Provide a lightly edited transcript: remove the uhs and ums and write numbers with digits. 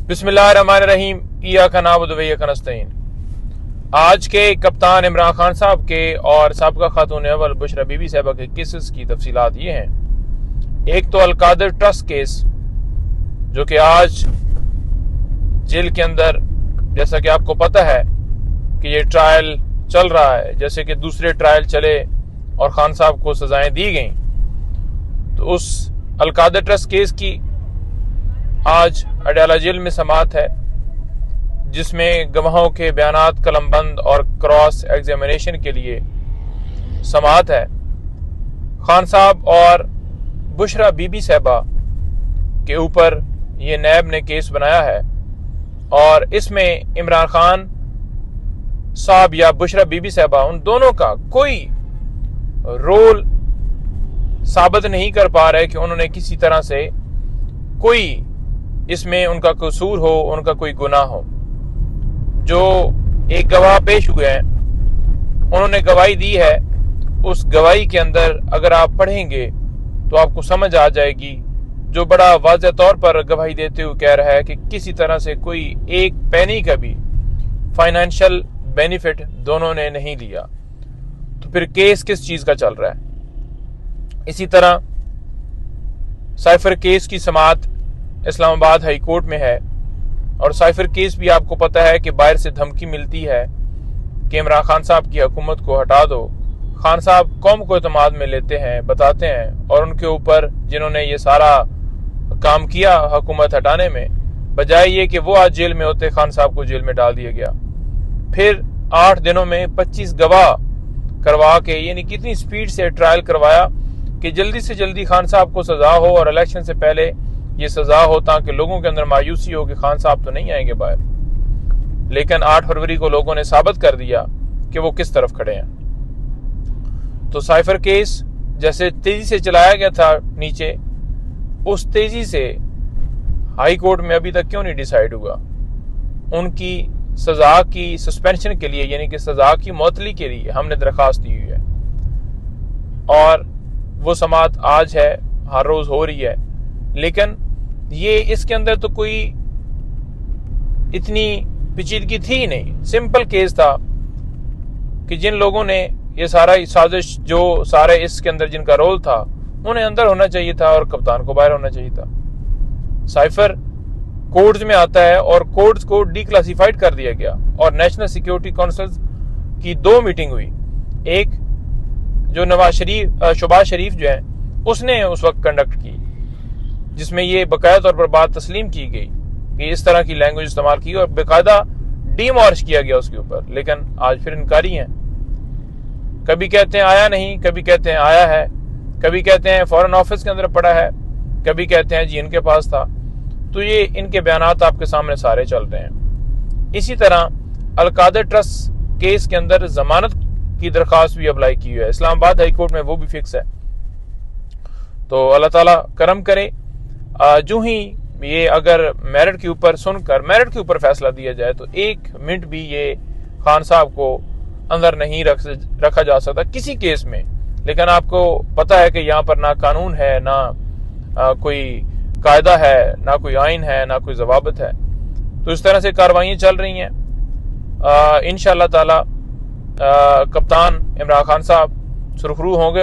बिस्मिल्लाहिर्रहमानिर्रहीम इय्याका नअबुदु व इय्याका नस्तईन। आज के कप्तान इमरान खान साहब के और साबिका खातून अव्वल बुशरा बीबी साहिबा के केसेस की तफसीलात ये हैं। एक तो अलकादर ट्रस्ट केस जो कि आज जेल के अंदर, जैसा कि आपको पता है कि ये ट्रायल चल रहा है, जैसे कि दूसरे ट्रायल चले और खान साहब को सजाएं दी गई, तो उस अलकादर ट्रस्ट केस की आज अडयाला जेल में समाअत है, जिसमें गवाहों के बयानात कलमबंद और क्रॉस एग्जामिनेशन के लिए समाअत है। खान साहब और बुशरा बीबी साहिबा के ऊपर ये नैब ने केस बनाया है और इसमें इमरान खान साहब या बुशरा बीबी साहिबा, उन दोनों का कोई रोल साबित नहीं कर पा रहे कि उन्होंने किसी तरह से कोई इसमें उनका कसूर हो, उनका कोई गुनाह हो। जो एक गवाह पेश हुए हैं, उन्होंने गवाही दी है। उस गवाही के अंदर अगर आप पढ़ेंगे तो आपको समझ आ जाएगी, जो बड़ा वाज़ेह तौर पर गवाही देते हुए कह रहा है कि किसी तरह से कोई एक पैनी का भी फाइनेंशियल बेनिफिट दोनों ने नहीं लिया। तो फिर केस किस चीज का चल रहा है? इसी तरह साइफर केस की समाअत इस्लामाबाद हाई कोर्ट में है और साइफर केस भी आपको पता है कि बाहर से धमकी मिलती है कि इमरान खान साहब की हुकूमत को हटा दो। खान साहब कौम को एतमाद में लेते हैं, बताते हैं, और उनके ऊपर जिन्होंने ये सारा काम किया हुकूमत हटाने में, बजाय ये कि वो आज जेल में होते, खान साहब को जेल में डाल दिया गया। फिर 8 दिनों में 25 गवाह करवा के, यानी कितनी स्पीड से ट्रायल करवाया कि जल्दी से जल्दी खान साहब को सजा हो और इलेक्शन से पहले ये सजा हो, ताकि लोगों के अंदर मायूसी हो कि खान साहब तो नहीं आएंगे बाहर। लेकिन 8 फरवरी को लोगों ने साबित कर दिया कि वो किस तरफ खड़े हैं। तो साइफर केस जैसे तेजी से चलाया गया था नीचे, उस तेजी से हाई कोर्ट में अभी तक क्यों नहीं डिसाइड हुआ? उनकी सजा की सस्पेंशन के लिए, यानी कि सजा की मुअत्तली के लिए हमने दरखास्त दी हुई है और वो समाअत आज है, हर रोज हो रही है। लेकिन ये इसके अंदर तो कोई इतनी पेचीदगी थी ही नहीं। सिंपल केस था कि जिन लोगों ने ये सारा साजिश, जो सारे इसके अंदर जिनका रोल था, उन्हें अंदर होना चाहिए था और कप्तान को बाहर होना चाहिए था। साइफर कोर्ट्स में आता है और कोर्ट्स को डिक्लासिफाइड कर दिया गया और नेशनल सिक्योरिटी काउंसिल की 2 मीटिंग हुई। एक जो शहबाज शरीफ जो है, उसने उस वक्त कंडक्ट की, जिसमें ये बाकायदा तौर पर बात तस्लीम की गई कि इस तरह की लैंग्वेज इस्तेमाल की और बाकायदा डीमॉर्श किया गया उसके ऊपर। लेकिन आज फिर इनकारी हैं, कभी कहते हैं आया नहीं, कभी कहते हैं आया है, कभी कहते हैं फॉरेन ऑफिस के अंदर पड़ा है, कभी कहते हैं जी इनके पास था। तो ये इनके बयानात आपके सामने सारे चल रहे हैं। इसी तरह अलकादर ट्रस्ट केस के अंदर जमानत की दरखास्त भी अप्लाई की हुई है इस्लामाबाद हाई कोर्ट में, वो भी फिक्स है। तो अल्लाह ताला करम करे, जो ही ये अगर मेरिट के ऊपर सुनकर मेरिट के ऊपर फैसला दिया जाए तो 1 मिनट भी ये खान साहब को अंदर नहीं रखा जा सकता किसी केस में। लेकिन आपको पता है कि यहाँ पर ना कानून है, ना कोई कायदा है, ना कोई आइन है, ना कोई जवाबत है। तो इस तरह से कार्रवाइयाँ चल रही हैं। इंशाअल्लाह ताला कप्तान इमरान खान साहब सुरखरू होंगे।